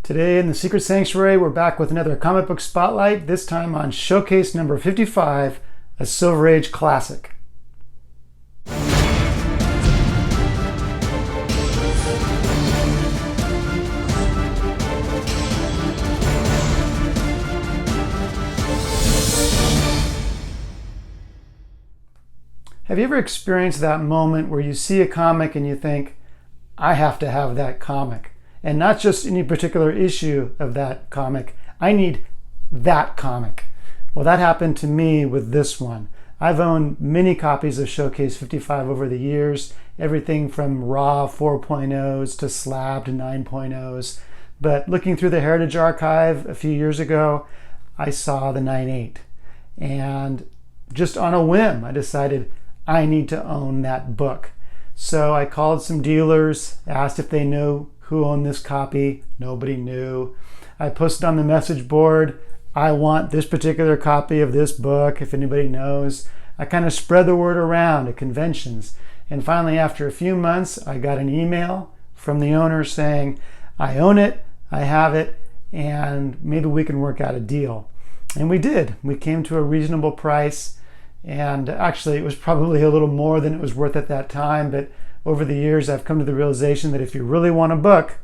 Today in the Secret Sanctuary, we're back with another comic book spotlight, this time on Showcase number 55, a Silver Age classic. Have you ever experienced that moment where you see a comic and you think, I have to have that comic? And not just any particular issue of that comic, I need that comic. Well, that happened to me with this one. I've owned many copies of Showcase 55 over the years, everything from raw 4.0s to slabbed 9.0s. But looking through the Heritage Archive a few years ago, I saw the 9.8. And just on a whim, I decided I need to own that book. So I called some dealers, asked if they knew who owned this copy. Nobody knew. I posted on the message board, I want this particular copy of this book, if anybody knows. I kind of spread the word around at conventions. And finally, after a few months, I got an email from the owner saying, I own it, I have it, and maybe we can work out a deal. And we did. We came to a reasonable price. And actually, it was probably a little more than it was worth at that time, but over the years, I've come to the realization that if you really want a book,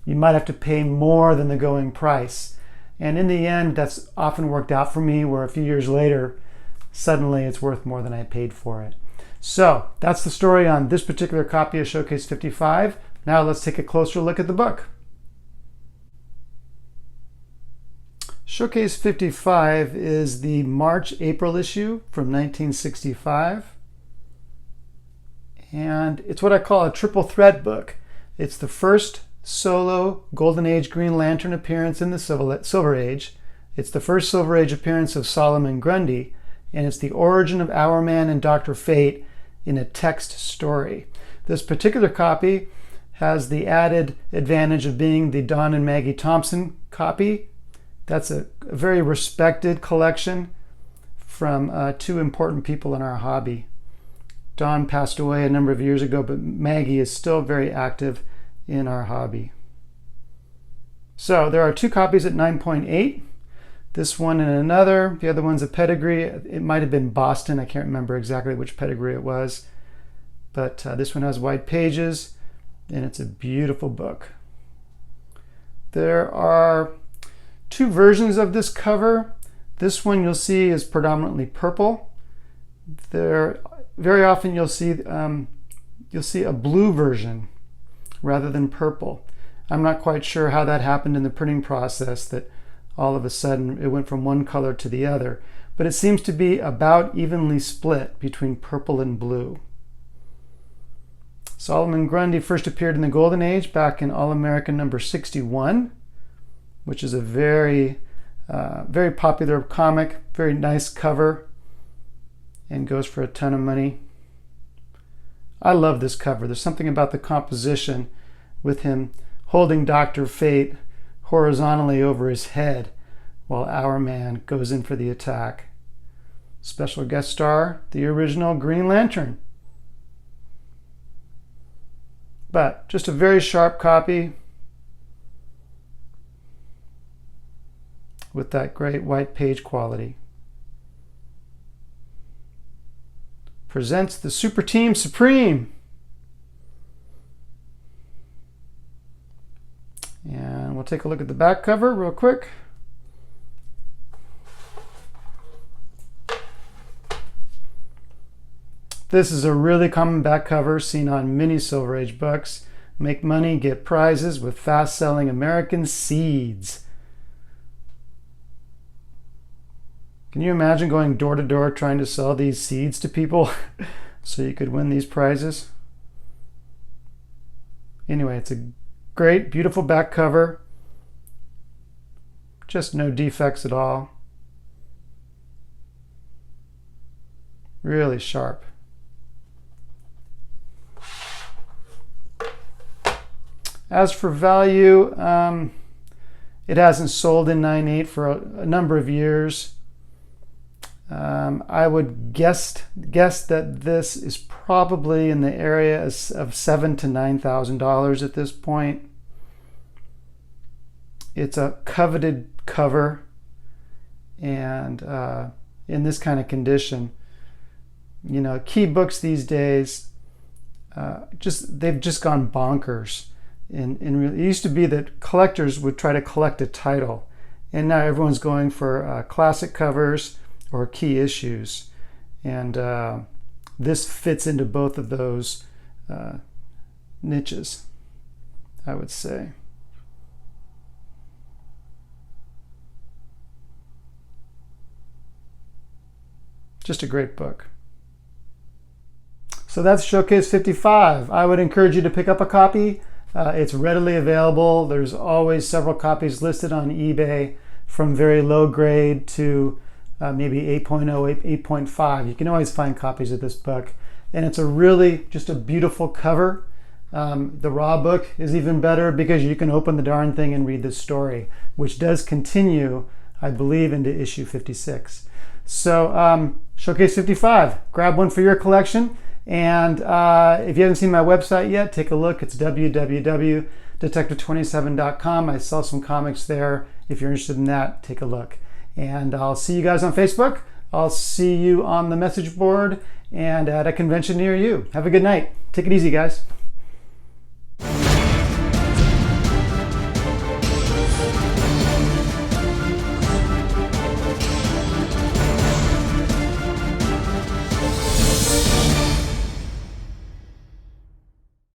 you might have to pay more than the going price. And in the end, that's often worked out for me, where a few years later, suddenly it's worth more than I paid for it. So that's the story on this particular copy of Showcase 55. Now let's take a closer look at the book. Showcase 55 is the March-April issue from 1965. And it's what I call a triple threat book. It's the first solo Golden Age Green Lantern appearance in the Silver Age. It's the first Silver Age appearance of Solomon Grundy. And it's the origin of Hourman and Dr. Fate in a text story. This particular copy has the added advantage of being the Don and Maggie Thompson copy. That's a very respected collection from two important people in our hobby. Don passed away a number of years ago, but Maggie is still very active in our hobby. So there are two copies at 9.8. This one and another. The other one's a pedigree. It might have been Boston. I can't remember exactly which pedigree it was. But this one has white pages, and it's a beautiful book. There are two versions of this cover. This one you'll see is predominantly purple. Very often you'll see a blue version rather than purple. I'm not quite sure how that happened in the printing process, that all of a sudden it went from one color to the other, but it seems to be about evenly split between purple and blue. Solomon Grundy first appeared in the Golden Age back in All-American number 61, which is a very popular comic, very nice cover, and goes for a ton of money. I love this cover. There's something about the composition with him holding Dr. Fate horizontally over his head while Hourman goes in for the attack. Special guest star, the original Green Lantern. But just a very sharp copy with that great white page quality. Presents the Super Team Supreme. And we'll take a look at the back cover real quick. This is a really common back cover seen on many Silver Age books. Make money, get prizes with fast-selling American seeds. Can you imagine going door to door trying to sell these seeds to people so you could win these prizes? Anyway, it's a great, beautiful back cover. Just no defects at all. Really sharp. As for value, it hasn't sold in 9.8 for a number of years. I would guess that this is probably in the area of $7,000 to $9,000 at this point. It's a coveted cover, and in this kind of condition, you know, key books these days, they've just gone bonkers. And it used to be that collectors would try to collect a title, and now everyone's going for classic covers or key issues. And this fits into both of those niches, I would say. Just a great book. So that's Showcase 55. I would encourage you to pick up a copy. It's readily available. There's always several copies listed on eBay, from very low grade to maybe 8.0, 8.5. You can always find copies of this book. And it's just a beautiful cover. The raw book is even better because you can open the darn thing and read the story, which does continue, I believe, into issue 56. So Showcase 55, grab one for your collection. And if you haven't seen my website yet, take a look. It's www.detective27.com. I sell some comics there. If you're interested in that, take a look. And I'll see you guys on Facebook. I'll see you on the message board and at a convention near you. Have a good night. Take it easy, guys.